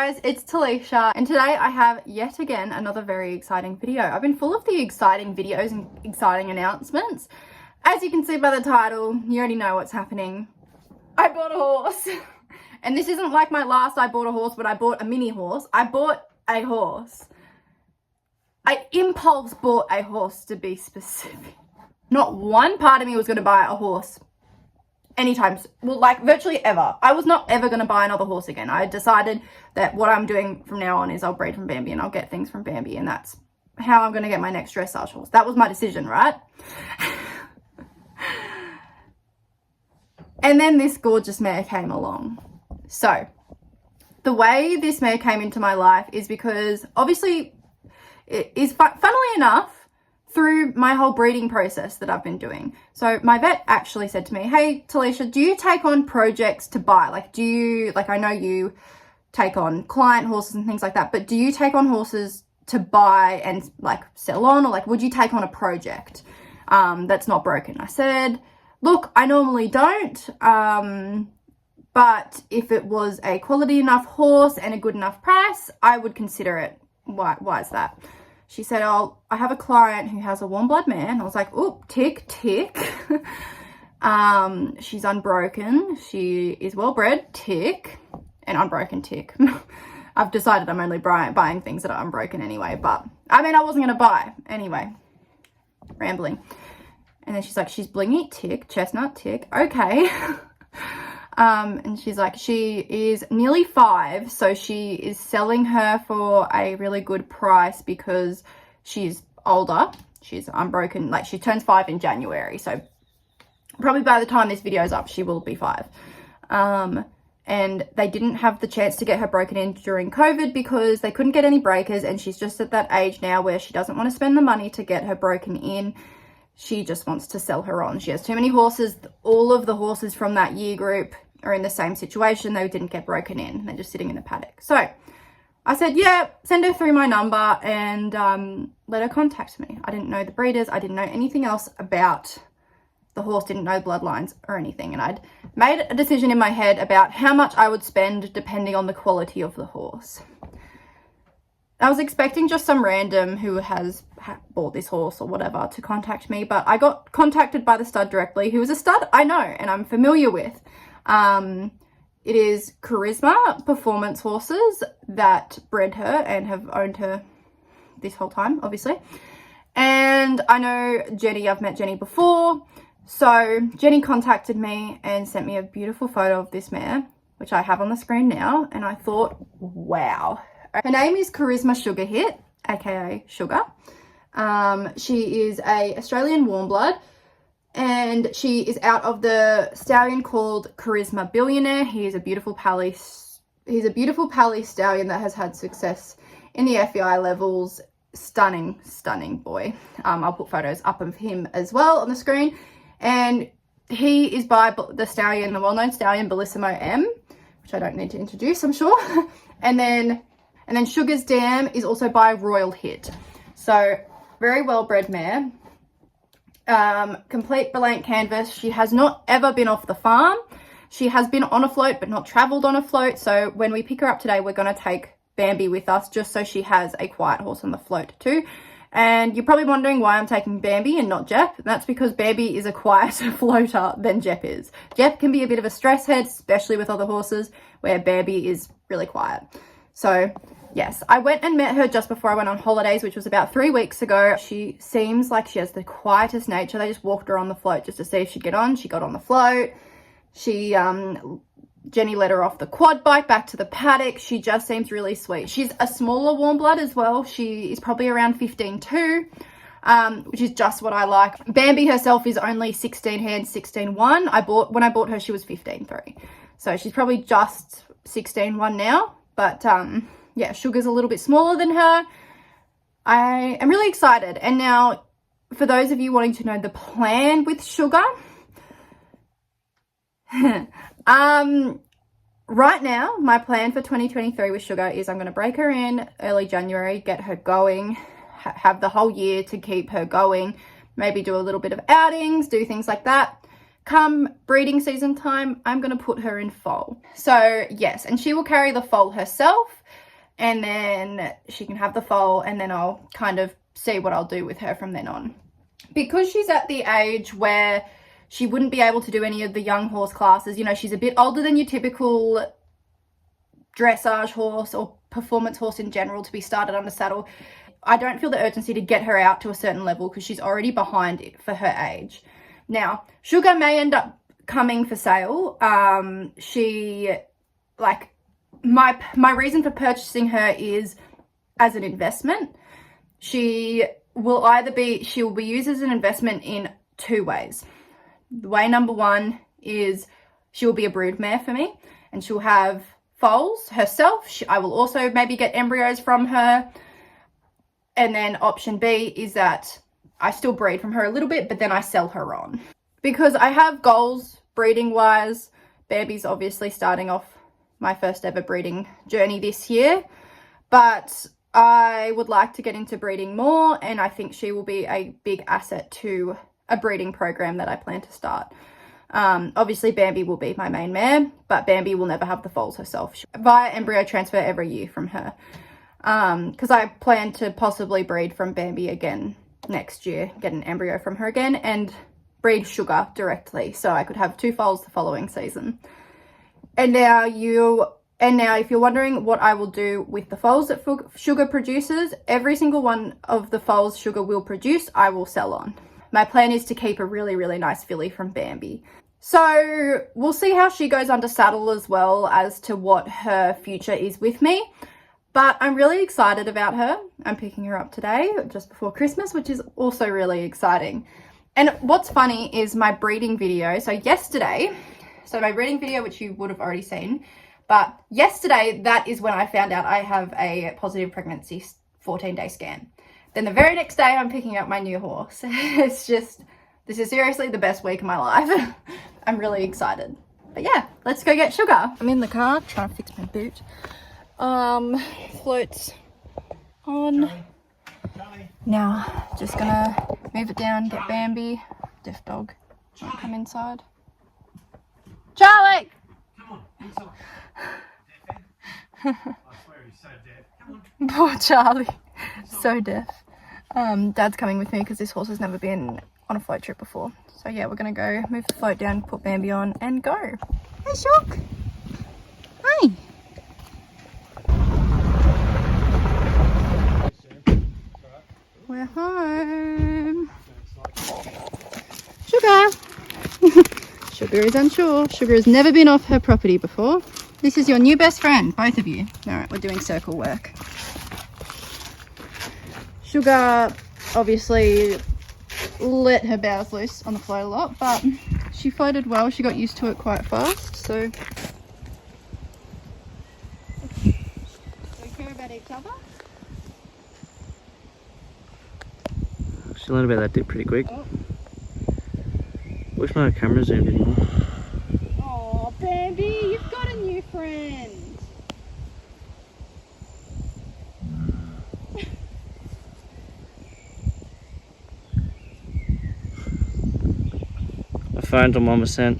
guys, it's Talisha, and today I have yet again another very exciting video. I've been full of the exciting videos and exciting announcements. As you can see by the title, you already know what's happening. I bought a horse. And this isn't like my last I bought a horse, but I bought a mini horse. I bought a horse. I impulse bought a horse, to be specific. Not one part of me was going to buy a horse anytime, well, like virtually ever. I was not ever going to buy another horse again. I decided that what I'm doing from now on is I'll breed from Bambi and I'll get things from Bambi, and that's how I'm going to get my next dressage horse. That was my decision, right? And then this gorgeous mare came along. So the way this mare came into my life is because obviously it is funnily enough through my whole breeding process that I've been doing. So my vet actually said to me, hey, Talisha, do you take on projects to buy? Like, do you, like, I know you take on client horses and things like that, but do you take on horses to buy and like sell on, or like, would you take on a project that's not broken? I said, look, I normally don't, but if it was a quality enough horse and a good enough price, I would consider it. Why is that? She said, oh, I have a client who has a warm blood mare. And I was like, oh, tick, tick. She's unbroken. She is well bred, tick. And unbroken, tick. I've decided I'm only buying things that are unbroken anyway. But, I mean, I wasn't going to buy. Anyway, rambling. And then she's like, she's blingy, tick. Chestnut, tick. Okay. And she's like, she is nearly 5, so she is selling her for a really good price because she's older. She's unbroken, like she turns 5 in January, so probably by the time this video is up, she will be 5. And they didn't have the chance to get her broken in during COVID because they couldn't get any breakers, and she's just at that age now where she doesn't want to spend the money to get her broken in. She just wants to sell her on. She has too many horses. All of the horses from that year group are in the same situation. They didn't get broken in. They're just sitting in the paddock. So I said, yeah, send her through my number and let her contact me. I didn't know the breeders. I didn't know anything else about the horse, didn't know bloodlines or anything. And I'd made a decision in my head about how much I would spend depending on the quality of the horse. I was expecting just some random who has bought this horse or whatever to contact me, but I got contacted by the stud directly, who is a stud I know and I'm familiar with. It is Charisma Performance Horses that bred her and have owned her this whole time, obviously. And I know Jenny, I've met Jenny before. So Jenny contacted me and sent me a beautiful photo of this mare, which I have on the screen now. And I thought, wow. Her name is Charisma Sugar Hit, aka Sugar. She is a Australian warm blood, and she is out of the stallion called Charisma Billionaire. He is a beautiful pally. He's a beautiful pally stallion that has had success in the FEI levels. Stunning, stunning boy. I'll put photos up of him as well on the screen. And he is by the stallion, the well-known stallion Bellissimo M, which I don't need to introduce, I'm sure. And then Sugar's Dam is also by Royal Hit. So very well-bred mare. Complete blank canvas. She has not ever been off the farm. She has been on a float, but not traveled on a float. So when we pick her up today, we're going to take Bambi with us just so she has a quiet horse on the float too. And you're probably wondering why I'm taking Bambi and not Jep. That's because Bambi is a quieter floater than Jep is. Jep can be a bit of a stress head, especially with other horses, where Bambi is really quiet. So yes, I went and met her just before I went on holidays, which was about 3 weeks ago. She seems like she has the quietest nature. They just walked her on the float just to see if she'd get on. She got on the float. Jenny let her off the quad bike back to the paddock. She just seems really sweet. She's a smaller warm blood as well. She is probably around 15.2, which is just what I like. Bambi herself is only 16 hands, 16.1. When I bought her, she was 15.3. So she's probably just 16.1 now. But yeah, Sugar's a little bit smaller than her. I am really excited. And now, for those of you wanting to know the plan with Sugar, right now, my plan for 2023 with Sugar is I'm going to break her in early January, get her going, have the whole year to keep her going, maybe do a little bit of outings, do things like that. Come breeding season time, I'm going to put her in foal. So yes, and she will carry the foal herself. and then she can have the foal, and then I'll kind of see what I'll do with her from then on. Because she's at the age where she wouldn't be able to do any of the young horse classes, you know, she's a bit older than your typical dressage horse or performance horse in general to be started under saddle. I don't feel the urgency to get her out to a certain level because she's already behind it for her age. Now, Sugar may end up coming for sale. My reason for purchasing her is as an investment. She will be used as an investment in two ways. The way number one is she will be a brood mare for me, and she'll have foals herself. I will also maybe get embryos from her. And then option B is that I still breed from her a little bit, but then I sell her on. Because I have goals breeding wise. Bambi's obviously starting off my first ever breeding journey this year, but I would like to get into breeding more, and I think she will be a big asset to a breeding program that I plan to start. Obviously Bambi will be my main mare, but Bambi will never have the foals herself via embryo transfer every year from her. Because I plan to possibly breed from Bambi again next year, get an embryo from her again, and breed Sugar directly, so I could have 2 foals the following season. And now if you're wondering what I will do with the foals that Sugar produces, every single one of the foals Sugar will produce, I will sell on. My plan is to keep a really, really nice filly from Bambi. So we'll see how she goes under saddle as well as to what her future is with me. But I'm really excited about her. I'm picking her up today, just before Christmas, which is also really exciting. And what's funny is my breeding video. So my breeding video, which you would have already seen, but yesterday, that is when I found out I have a positive pregnancy 14-day scan. Then the very next day, I'm picking up my new horse. This is seriously the best week of my life. I'm really excited. But yeah, let's go get Sugar. I'm in the car trying to fix my boot. Floats on. Now, just gonna move it down, get Bambi. Deaf dog. Won't come inside. Charlie! Come on, inside. I swear he's so deaf. Come on. Poor Charlie. So deaf. Dad's coming with me because this horse has never been on a float trip before. So yeah, we're gonna go move the float down, put Bambi on, and go. Hey, Shook. Hey. We're home. Sugar. Sugar is unsure. Sugar has never been off her property before. This is your new best friend, both of you. All right, we're doing circle work. Sugar obviously let her bows loose on the float a lot, but she floated well. She got used to it quite fast, so we care about each other. She learned about that dip pretty quick. Oh. Wish my camera zoomed in more. Oh, Bambi, you've got a new friend. My phone's on 1%.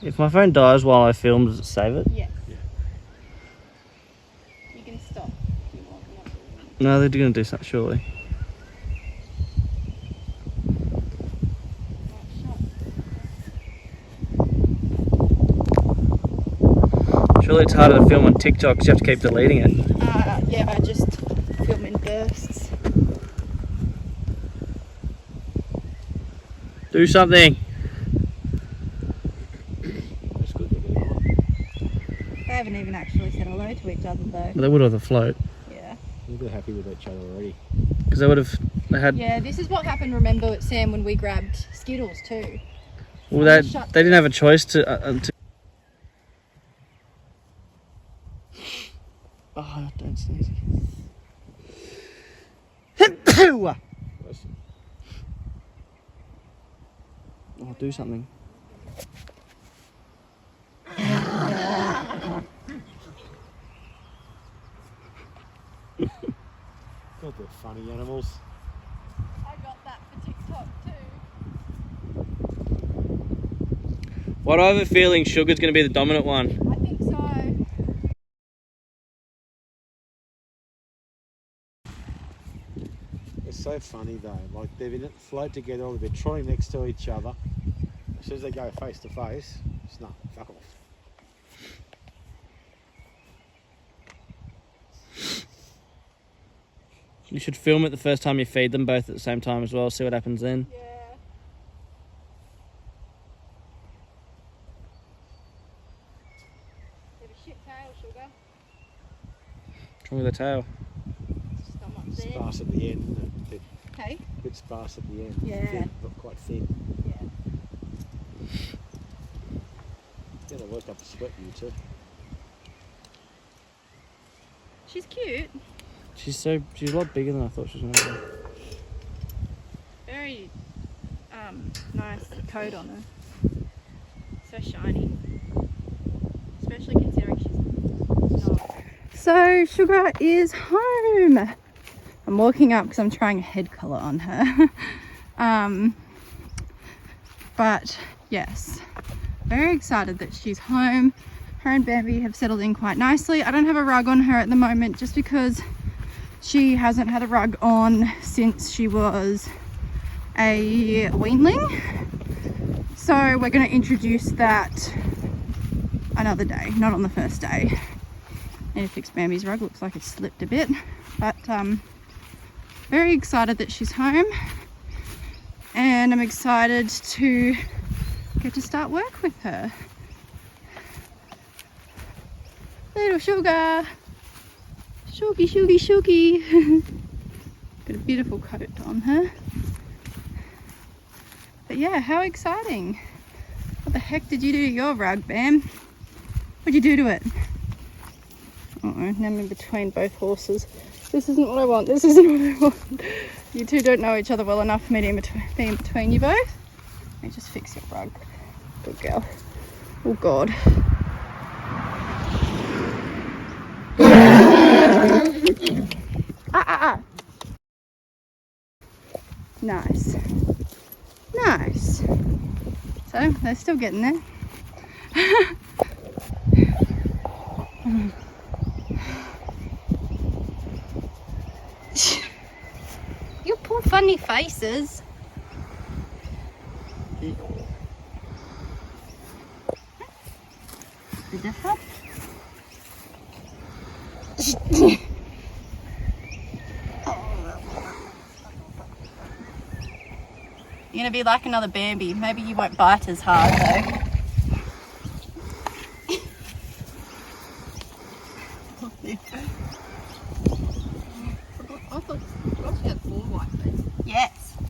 If my phone dies while I film, does it save it? Yes. You can stop if you want. No, they're going to do something surely. Surely it's harder to film on TikTok because you have to keep deleting it. Yeah, I just film in bursts. Do something. They haven't even actually said hello to each other though. They would have the float. Yeah. They're happy with each other already. Because they had. Yeah, this is what happened, remember, Sam, when we grabbed Skittles too. Well, they didn't have a choice to. Oh, don't sneeze. Oh, do something. God, they're funny animals. I got that for TikTok too. What do I have a feeling Sugar's going to be the dominant one? I think so. It's so funny though, like they've been float together, or they've been trotting next to each other. As soon as they go face to face, it's not, fuck off. You should film it the first time you feed them both at the same time as well, see what happens then. Yeah. They have a shit tail, Sugar. What's wrong with the tail? Just not much there. Sparse at the end, isn't it? Okay. A bit sparse at the end. Yeah. Thin, not quite thin. Yeah. Gonna work up a sweat, you two. She's cute. She's a lot bigger than I thought she was going to be. Very nice coat on her. So shiny. Especially considering she's not. So Sugar is home. I'm walking up because I'm trying a head colour on her. But yes, very excited that she's home. Her and Bambi have settled in quite nicely. I don't have a rug on her at the moment just because she hasn't had a rug on since she was a weanling. So we're going to introduce that another day, not on the first day. Need to fix Bambi's rug, looks like it's slipped a bit. But very excited that she's home. And I'm excited to get to start work with her. Little Sugar. Shuggy, Shuggy, Shuggy. Got a beautiful coat on her. But yeah, how exciting. What the heck did you do to your rug, Bam? What'd you do to it? Uh-oh, now I'm in between both horses. This isn't what I want, this isn't what I want. You two don't know each other well enough for me to be in between you both. Let me just fix your rug. Good girl. Oh God. Nice. Nice. So, they're still getting there. Your poor funny faces. The different? You're gonna be like another Bambi. Maybe you won't bite as hard though.